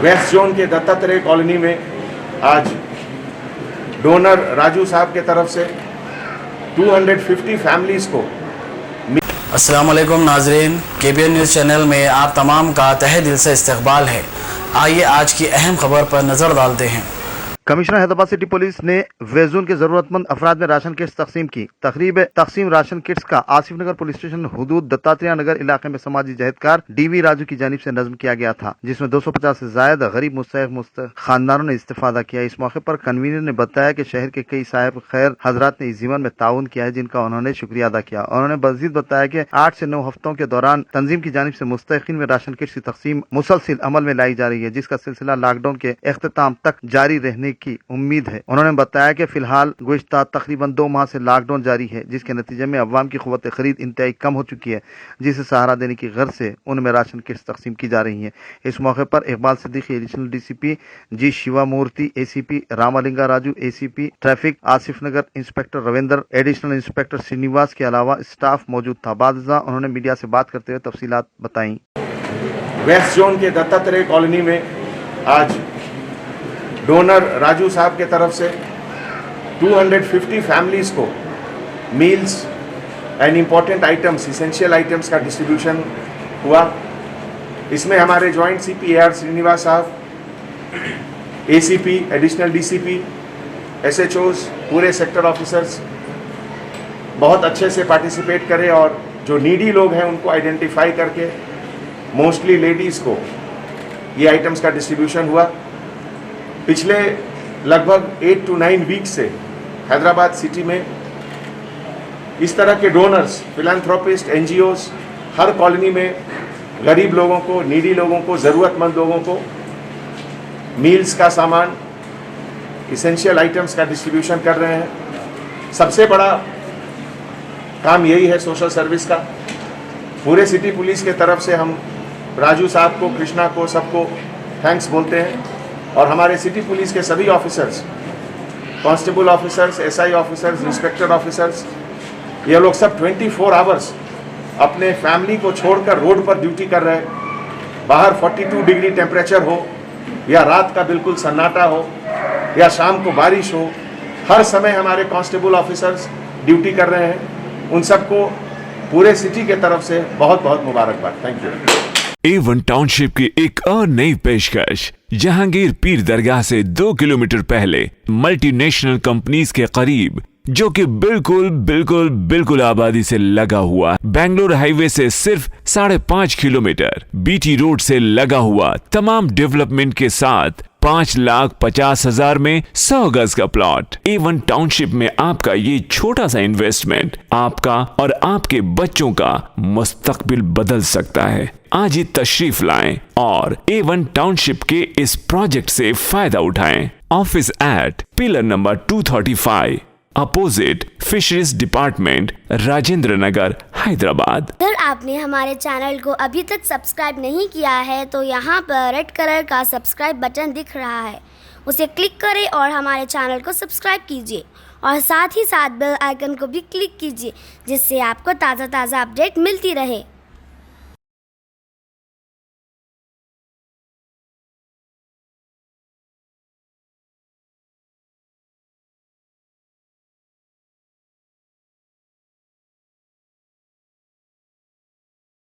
West zone के Dattatreya colony में आज डोनर राजू साहब के तरफ से 250 फैमिलीज़ को। अस्सलाम वालेकुम नाजरीन, KBN न्यूज़ चैनल में आप तमाम का तहे दिल से इस्तकबाल है। आइए आज की अहम खबर पर नज़र डालते हैं। कमिश्नर हैदराबाद सिटी पुलिस ने वेस्ट जोन के जरूरतमंद अफराद में राशन किट्स तकसीम की। तकरीब तकसीम राशन किट्स का आसिफ नगर पुलिस स्टेशन हुदूद दत्तात्रेय नगर इलाके में समाजी जहदकार DV राजू की जानिब से नज़्म किया गया था, जिसमें 250 से ज्यादा गरीब मुस्तहिक खानदानों ने इस्तेफादा किया। इस मौके पर कन्वीनर ने बताया कि शहर के कई साहिब खैर हजरात ने इस जीवन में ताउन किया है, जिनका उन्होंने शुक्रिया अदा किया। उन्होंने मजीद बताया कि 8 से 9 हफ्तों के दौरान तंजीम की जानिब से मुस्तहिकीन में राशन किट्स की तकसीम मुसलसिल अमल में लाई जा रही है, जिसका सिलसिला लॉकडाउन के अख्ताम तक जारी रहने की उम्मीद है। उन्होंने बताया कि फिलहाल गुज़श्ता तकरीबन 2 माह से लॉकडाउन जारी है, जिसके नतीजे में अवाम की क़ुव्वत खरीद इंतहाई कम हो चुकी है, जिसे सहारा देने की गर्ज से उनमें राशन किट्स तकसीम की जा रही है। इस मौके पर Iqbal Siddiqui additional DCP G Shivamurthy, ACP Ramalinga Raju, ACP traffic Asif Nagar, inspector Ravinder, additional inspector Srinivas के अलावा स्टाफ मौजूद था। बादशाह उन्होंने मीडिया से बात करते हुए तफसीलात बताई। वेस्ट जोन के दत्तात्रेय कॉलोनी में आज डोनर राजू साहब के तरफ से 250 फैमिलीज़ को meals and important items, essential items का डिस्ट्रीब्यूशन हुआ। इसमें हमारे जॉइंट CP AR श्रीनिवास साहब, ACP, एडिशनल DCP, SHOs, पूरे सेक्टर ऑफिसर्स बहुत अच्छे से पार्टिसिपेट करें और जो नीडी लोग हैं उनको आइडेंटिफाई करके मोस्टली लेडीज़ को ये आइटम्स का डिस्ट्रीब्यूशन हुआ। पिछले लगभग 8 to 9 वीक्स से हैदराबाद सिटी में इस तरह के डोनर्स, फिलैंथ्रोपिस्ट, NGOs हर कॉलोनी में गरीब लोगों को, नीडी लोगों को, ज़रूरतमंद लोगों को मील्स का सामान, इसेंशियल आइटम्स का डिस्ट्रीब्यूशन कर रहे हैं। सबसे बड़ा काम यही है सोशल सर्विस का। पूरे सिटी पुलिस के तरफ से हम राजू साहब को, कृष्णा को, सबको थैंक्स बोलते हैं और हमारे सिटी पुलिस के सभी officers, constable officers, SI officers, inspector officers, ये लोग सब 24 आवर्स अपने फैमिली को छोड़कर रोड पर ड्यूटी कर रहे हैं। बाहर 42 डिग्री टेम्परेचर हो या रात का बिल्कुल सन्नाटा हो या शाम को बारिश हो, हर समय हमारे कांस्टेबल ऑफिसर्स ड्यूटी कर रहे हैं। उन सबको पूरे सिटी के तरफ से बहुत बहुत मुबारकबाद। Thank you. A1 टाउनशिप की एक और नई पेशकश। जहांगीर पीर दरगाह से 2 किलोमीटर पहले मल्टीनेशनल कंपनीज के करीब, जो कि बिल्कुल आबादी से लगा हुआ, बेंगलोर हाईवे से सिर्फ 5.5 किलोमीटर, BT रोड से लगा हुआ, तमाम डेवलपमेंट के साथ 5,50,000 में 100 गज का प्लॉट। A1 टाउनशिप में आपका ये छोटा सा इन्वेस्टमेंट आपका और आपके बच्चों का मुस्तकबिल बदल सकता है। आज ही तशरीफ लाएं और A1 टाउनशिप के इस प्रोजेक्ट से फायदा उठाएं। Office at pillar number 235 opposite fisheries department, Rajendra Nagar, Hyderabad. अगर आपने हमारे चैनल को अभी तक सब्सक्राइब नहीं किया है तो यहाँ पर रेड कलर का सब्सक्राइब बटन दिख रहा है, उसे क्लिक करें और हमारे चैनल को सब्सक्राइब कीजिए और साथ ही साथ बेल आइकन को भी क्लिक कीजिए, जिससे आपको ताज़ा अपडेट मिलती रहे।